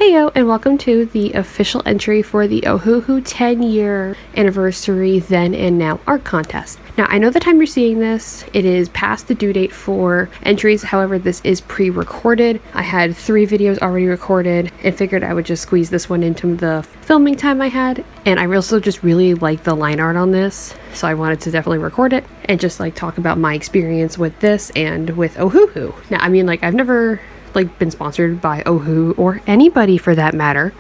Heyo, and welcome to the official entry for the Ohuhu 10-year anniversary then and now art contest. Now, I know the time you're seeing this, it is past the due date for entries. However, this is pre-recorded. I had 3 videos already recorded and figured I would just squeeze this one into the filming time I had. And I also just really like the line art on this, so I wanted to definitely record it and just talk about my experience with this and with Ohuhu. Now, I mean, I've never been sponsored by Ohuhu or anybody for that matter,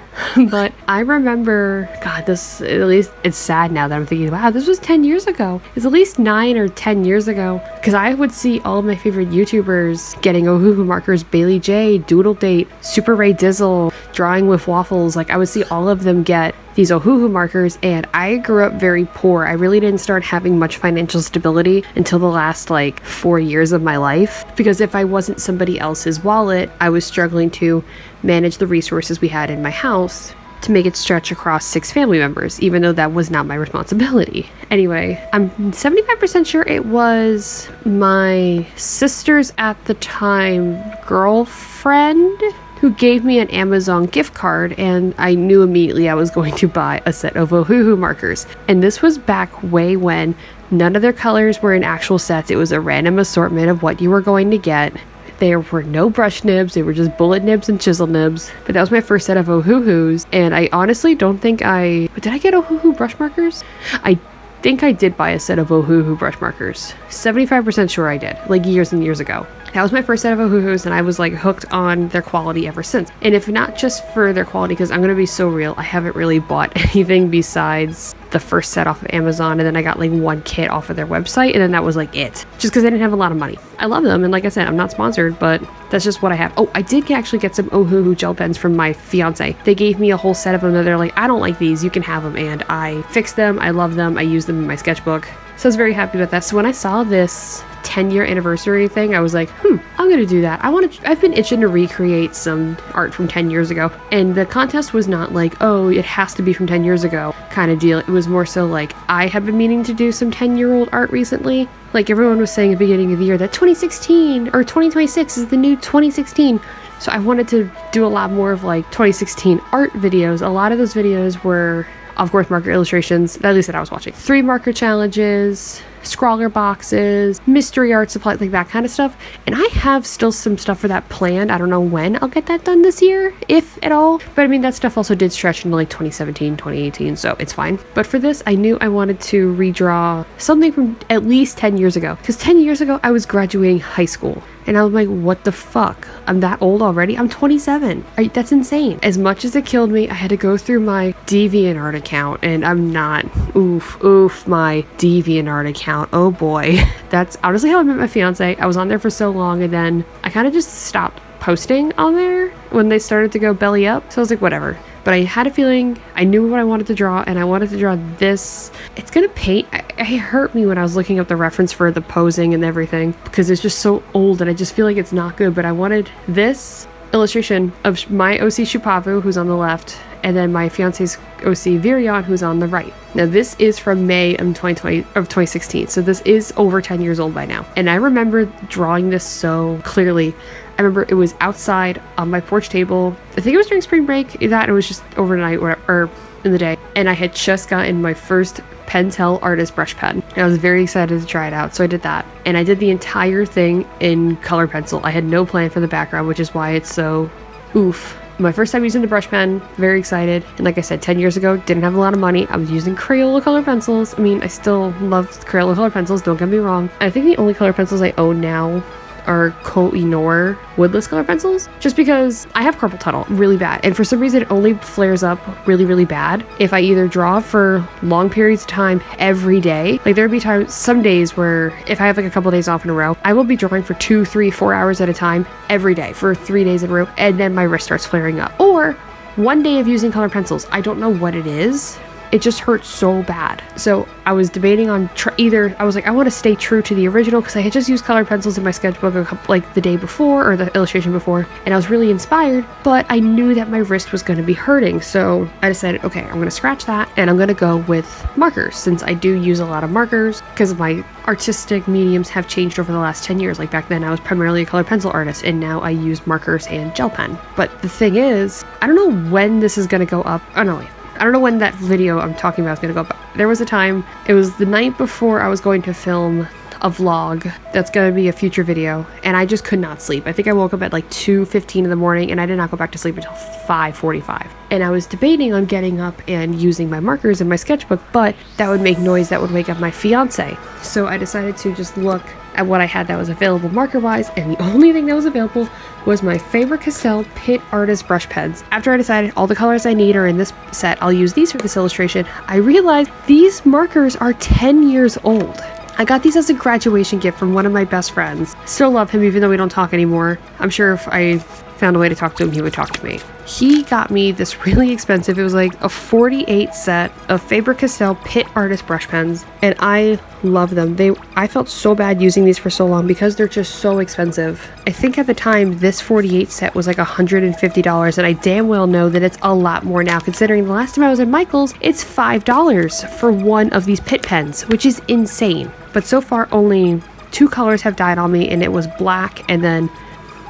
but I remember, God, this, at least it's sad now that I'm thinking, wow, this was 10 years ago. It's at least 9 or 10 years ago, because I would see all of my favorite YouTubers getting Ohuhu markers, Baylee Jae, Doodle Date, Super Ray Dizzle, Drawing with Waffles. I would see all of them get these Ohuhu markers, and I grew up very poor. I really didn't start having much financial stability until the last 4 years of my life, because if I wasn't somebody else's wallet, I was struggling to manage the resources we had in my house to make it stretch across 6 family members, even though that was not my responsibility. Anyway, I'm 75% sure it was my sister's at the time girlfriend who gave me an Amazon gift card, and I knew immediately I was going to buy a set of Ohuhu markers. And this was back way when none of their colors were in actual sets. It was a random assortment of what you were going to get. There were no brush nibs, they were just bullet nibs and chisel nibs. But that was my first set of Ohuhus, and I honestly don't think did I get Ohuhu brush markers? I think I did buy a set of Ohuhu brush markers. 75% sure I did, years and years ago. That was my first set of Ohuhus, and I was hooked on their quality ever since. And if not just for their quality, because I'm going to be so real, I haven't really bought anything besides the first set off of Amazon, and then I got 1 kit off of their website, and then that was it. Just because I didn't have a lot of money. I love them, and like I said, I'm not sponsored, but that's just what I have. Oh, I did actually get some Ohuhu gel pens from my fiance. They gave me a whole set of them, and they're like, I don't like these, you can have them, and I fixed them, I love them, I use them in my sketchbook. So I was very happy about that. So when I saw this 10-year anniversary thing, I was like, I'm gonna do that. I've been itching to recreate some art from 10 years ago. And the contest was not oh, it has to be from 10 years ago kind of deal. It was more so I have been meaning to do some 10-year-old art recently. Everyone was saying at the beginning of the year that 2016 or 2026 is the new 2016. So I wanted to do a lot more of 2016 art videos. A lot of those videos were, of course, marker illustrations, at least that I was watching. 3 marker challenges, scrawler boxes, mystery art supplies, that kind of stuff. And I have still some stuff for that planned. I don't know when I'll get that done this year, if at all. But I mean, that stuff also did stretch into 2017, 2018, so it's fine. But for this, I knew I wanted to redraw something from at least 10 years ago. Because 10 years ago, I was graduating high school. And I was like, what the fuck? I'm that old already? I'm 27. That's insane. As much as it killed me, I had to go through my DeviantArt account, and I'm not, my DeviantArt account. Oh boy. That's honestly how I met my fiance. I was on there for so long, and then I kind of just stopped posting on there when they started to go belly up. So I was like, whatever. But I had a feeling, I knew what I wanted to draw, and I wanted to draw this. It's gonna paint. It hurt me when I was looking up the reference for the posing and everything, because it's just so old and I just feel like it's not good. But I wanted this illustration of my OC Shupavu, who's on the left, and then my fiance's OC Virion, who's on the right. Now this is from May of 2016, so this is over 10 years old by now. And I remember drawing this so clearly. I remember it was outside on my porch table. I think it was during spring break, it was just overnight or in the day. And I had just gotten my first Pentel Artist brush pen. And I was very excited to try it out, so I did that. And I did the entire thing in color pencil. I had no plan for the background, which is why it's so oof. My first time using the brush pen, very excited. And like I said, 10 years ago, didn't have a lot of money. I was using Crayola color pencils. I mean, I still love Crayola color pencils, don't get me wrong. I think the only color pencils I own now are Koh-i-Noor woodless color pencils, just because I have carpal tunnel really bad, and for some reason it only flares up really bad if I either draw for long periods of time every day. There'd be some days where if I have a couple days off in a row, I will be drawing for 2, 3, 4 hours at a time every day for 3 days in a row, and then my wrist starts flaring up. Or one day of using color pencils, I don't know what it is, it just hurt so bad. So I was debating on either, I was like, I want to stay true to the original because I had just used colored pencils in my sketchbook like the day before or the illustration before, and I was really inspired, but I knew that my wrist was going to be hurting. So I decided, okay, I'm going to scratch that and I'm going to go with markers, since I do use a lot of markers because my artistic mediums have changed over the last 10 years. Like back then I was primarily a colored pencil artist, and now I use markers and gel pen. But the thing is, I don't know when this is going to go up. Oh no, wait. I don't know when that video I'm talking about is going to go up. There was a time, it was the night before I was going to film a vlog that's going to be a future video, and I just could not sleep. I think I woke up at like 2:15 in the morning, and I did not go back to sleep until 5:45. And I was debating on getting up and using my markers in my sketchbook, but that would make noise that would wake up my fiance. So I decided to just look at what I had that was available marker-wise, and the only thing that was available was my Faber-Castell Pitt artist brush pens. After I decided all the colors I need are in this set, I'll use these for this illustration, I realized these markers are 10 years old. I got these as a graduation gift from one of my best friends. Still love him even though we don't talk anymore. I'm sure if I found a way to talk to him, he would talk to me. He got me this really expensive, it was like a 48 set of Faber-Castell Pitt artist brush pens, and I love them. I felt so bad using these for so long because they're just so expensive. I think at the time this 48 set was like $150, and I damn well know that it's a lot more now, considering the last time I was at Michael's, it's $5 for one of these Pitt pens, which is insane. But so far only 2 colors have died on me, and it was black and then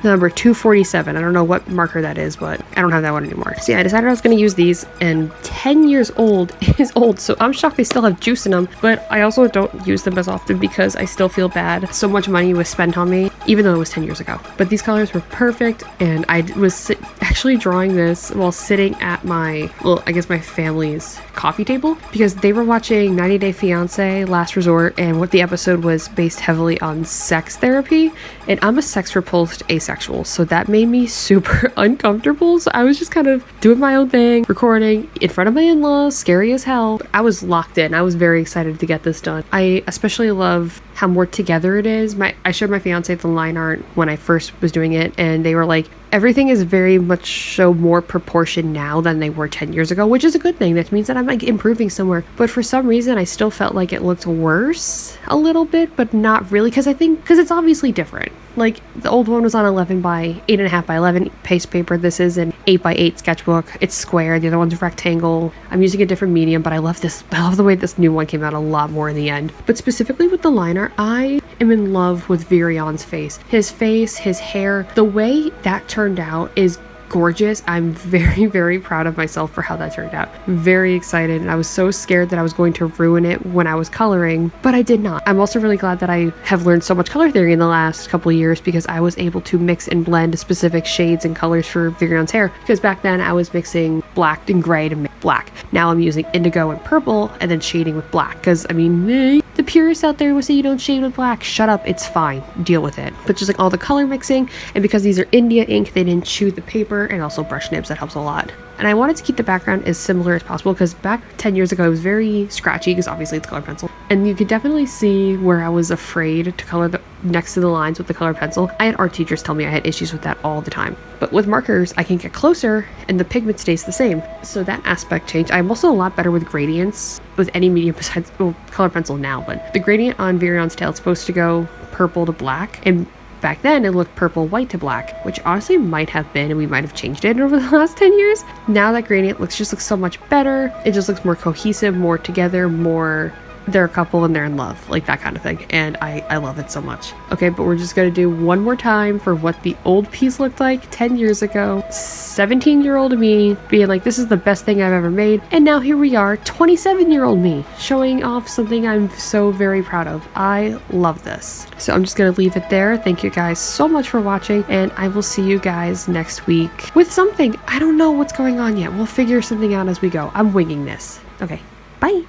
the number 247. I don't know what marker that is, but I don't have that one anymore. So yeah, I decided I was going to use these, and 10 years old is old, so I'm shocked they still have juice in them, but I also don't use them as often because I still feel bad. So much money was spent on me, even though it was 10 years ago. But these colors were perfect, and I was actually drawing this while sitting at my, well, I guess my family's coffee table, because they were watching 90 Day Fiancé Last Resort, and what the episode was based heavily on sex therapy, and I'm a sex repulsed asexual, so that made me super uncomfortable. So I was just kind of doing my own thing, recording in front of my in-laws, scary as hell. I was locked in. I was very excited to get this done. I especially love how more together it is. I showed my fiance the line art when I first was doing it, and they were like, everything is very much so more proportioned now than they were 10 years ago, which is a good thing. That means that I'm like improving somewhere. But for some reason, I still felt like it looked worse a little bit, but not really, because it's obviously different. Like the old one was on 11 by 8.5 by 11 paste paper. This is an 8 by 8 sketchbook. It's square. The other one's rectangle. I'm using a different medium, but I love this. I love the way this new one came out a lot more in the end. But specifically with the line art, I am in love with Virion's face. His face, his hair, the way that turned out is gorgeous. I'm very, very proud of myself for how that turned out. Very excited, and I was so scared that I was going to ruin it when I was coloring, but I did not. I'm also really glad that I have learned so much color theory in the last couple of years, because I was able to mix and blend specific shades and colors for Virion's hair, because back then I was mixing black and gray to make black. Now I'm using indigo and purple and then shading with black, because I mean, the purists out there will say you don't shade with black. Shut up, it's fine. Deal with it. But just like all the color mixing, and because these are India ink, they didn't chew the paper, and also brush nibs, that helps a lot. And I wanted to keep the background as similar as possible, because back 10 years ago it was very scratchy, because obviously it's colored pencil, and you could definitely see where I was afraid to color next to the lines with the colored pencil. I had art teachers tell me I had issues with that all the time, but with markers I can get closer and the pigment stays the same, so that aspect changed. I'm also a lot better with gradients with any medium besides, well, colored pencil now, but the gradient on Virion's tail is supposed to go purple to black, and back then, it looked purple, white to black, which honestly might have been, and we might have changed it over the last 10 years. Now that gradient just looks so much better. It just looks more cohesive, more together, more they're a couple and they're in love, like that kind of thing. And I love it so much. Okay, but we're just gonna do one more time for what the old piece looked like 10 years ago. 17-year-old me being like, this is the best thing I've ever made. And now here we are, 27-year-old me, showing off something I'm so very proud of. I love this. So I'm just gonna leave it there. Thank you guys so much for watching, and I will see you guys next week with something. I don't know what's going on yet. We'll figure something out as we go. I'm winging this. Okay, bye.